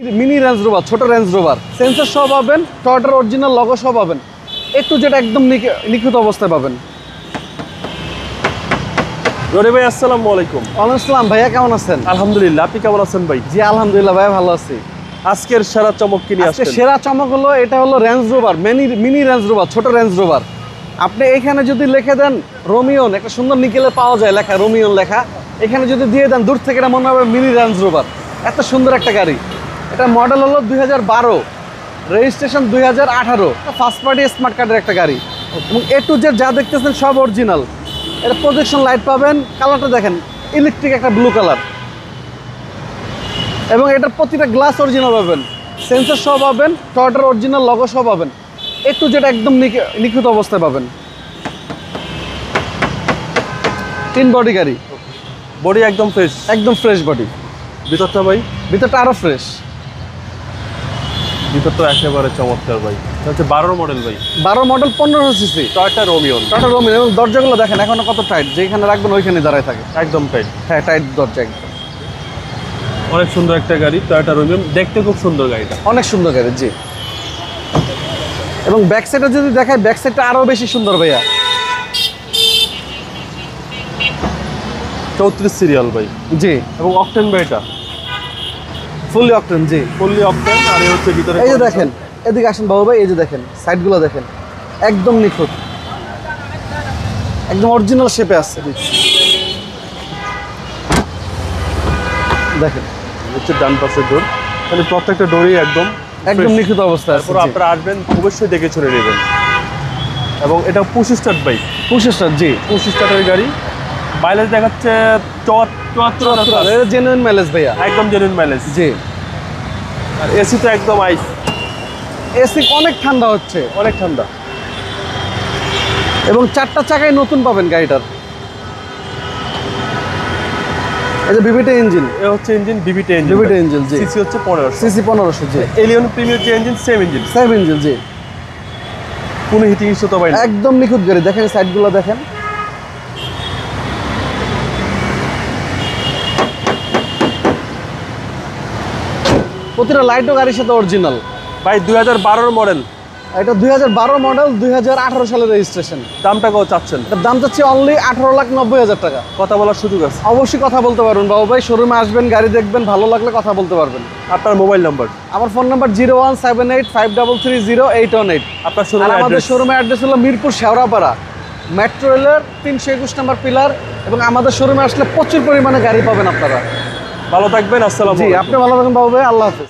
Mini range rover, ছোট range rover, sensor সহ পাবেন, টয়োটার অরিজিনাল লগো সহ পাবেন, একটু যেটা একদম নিখুঁত অবস্থায় পাবেন। রনি ভাই আসসালামু আলাইকুম। ওয়ালাইকুম আসসালাম ভাইয়া, কেমন আছেন? আলহামদুলিল্লাহ, আপনি কেমন আছেন ভাই? জি আলহামদুলিল্লাহ ভাইয়া, ভালো আছি। আজকের সেরা চমক কি নিয়ে আজকে আসছেন? সেরা চমক হলো, এটা হলো range rover, mini range rover, ছোট রেঞ্জ রোভার। আপনি এখানে যদি লিখে দেন রোমিয়ন, একটা সুন্দর নিকেলে পাওয়া যায় লেখা রোমিয়ন লেখা, এখানে যদি দিয়ে দেন দূর থেকে এটা মনে হবে মিনি রেঞ্জ রোভার। এত সুন্দর একটা গাড়ি। এটা মডেল হলো 2012, রেজিস্ট্রেশন 2018, ফার্স্ট পার্টি স্মার্ট কার্ডের একটা গাড়ি। এবং এ টু জেড যা দেখতেছেন সব অরিজিনাল। এটা প্রজেকশন লাইট পাবেন, কালারটা দেখেন ইলেকট্রিক একটা ব্লু কালার, এবং এটার প্রতিটা গ্লাস অরিজিনাল পাবেন, সেন্সর সহ পাবেন, টয়োটার অরিজিনাল লগো সহ পাবেন, একটু যেটা একদম নিখুঁত অবস্থায় পাবেন। তিন বডি গাড়ি, বডি একদম ফ্রেশ, একদম ফ্রেশ বডি। ভিতরটা ভাই? ভিতরটা আরো ফ্রেশ। ভিতরটা একেবারে চমৎকার ভাই। এটা হচ্ছে 12 মডেল ভাই, 12 model, 1500 CC, Toyota Rumion. Toyota Rumion. এবং দরজাগুলো দেখেন এখনো কত টাইট, যেখানে রাখবেন ওইখানে দাঁড়ায় থাকে। একদম টাইট। হ্যাঁ, টাইট দরজা একদম। অনেক সুন্দর একটা গাড়ি, টয়োটা রোমিয়ন, দেখতে খুব সুন্দর গাড়িটা। অনেক সুন্দর গাড়ি, জি। এবং ব্যাক সাইডটা যদি দেখায়, ব্যাক সাইডটা আরো বেশি সুন্দর ভাইয়া। 34 সিরিয়াল ভাই, জি। এবং অকটেন ভাই, এটা ফুললি অকটেন, জি। Fully octane. আর এই হচ্ছে ভিতরে, এই যে দেখেন, এদিকে আসেন বাবু ভাই, এই যে দেখেন সাইডগুলো দেখেন, একদম নিখুঁত, একদম অরিজিনাল শেপে আসছে। দেখেন হচ্ছে ডান পাশের ডোর, মানে প্রত্যেকটা ডোরই একদম নিখুঁত অবস্থায় আছে। তারপর আপনারা আসবেন অবশ্যই দেখে চলে নেবেন। এবং এটা push start bike, push start, জি। পুশ স্টার্টের গাড়ি। মাইলেজ দেখাচ্ছে 74, জেনুইন মাইলেজ ভাইয়া, একদম জেনুইন মাইলেজ। জি। আর এসি তো একদম আইস, এসি অনেক ঠান্ডা হচ্ছে, অনেক ঠান্ডা। এবং চারটা চাকায় নতুন পাবেন গাড়িটার। এই যে বিবিটি ইঞ্জিন, এ হচ্ছে engine VVT engine, VVT engine, জি। সিসি হচ্ছে 1500, সিসি 1500, জি। এলিয়ন প্রিমিয়ার যে engine, same engine, same engine, জি। কোনো হিটিং ইস্যু তো ভাই না। একদম নিখুঁত গাড়ি। দেখেন সাইডগুলো দেখেন, প্রতিটা লাইটও গাড়ির সাথে অরিজিনাল ভাই। 2012 মডেল, এটা 2012 মডেল, 2018 সালের রেজিস্ট্রেশন। দামটা কত চাচ্ছেন? এটার দাম চাচ্ছি অনলি 18,90,000 টাকা। কথা বলার সুযোগ আছে? অবশ্যই কথা বলতে পারবেন বাবু ভাই, শোরুমে আসবেন, গাড়ি দেখবেন, ভালো লাগলে কথা বলতে পারবেন। আপনার মোবাইল নাম্বার? আমার ফোন নাম্বার 01785330818। আপনার আর আমাদের শোরুমের অ্যাড্রেস হলো মিরপুর শেওড়াপাড়া, মেট্রো রেলের 321 নম্বর পিলার। এবং আমাদের শোরুমে আসলে প্রচুর পরিমাণে গাড়ি পাবেন আপনারা। ভালো থাকবেন, আসসালামু জি, আলাইকুম। আপনি ভালো থাকবেন বাবু ভাই, আল্লাহ হাফেজ।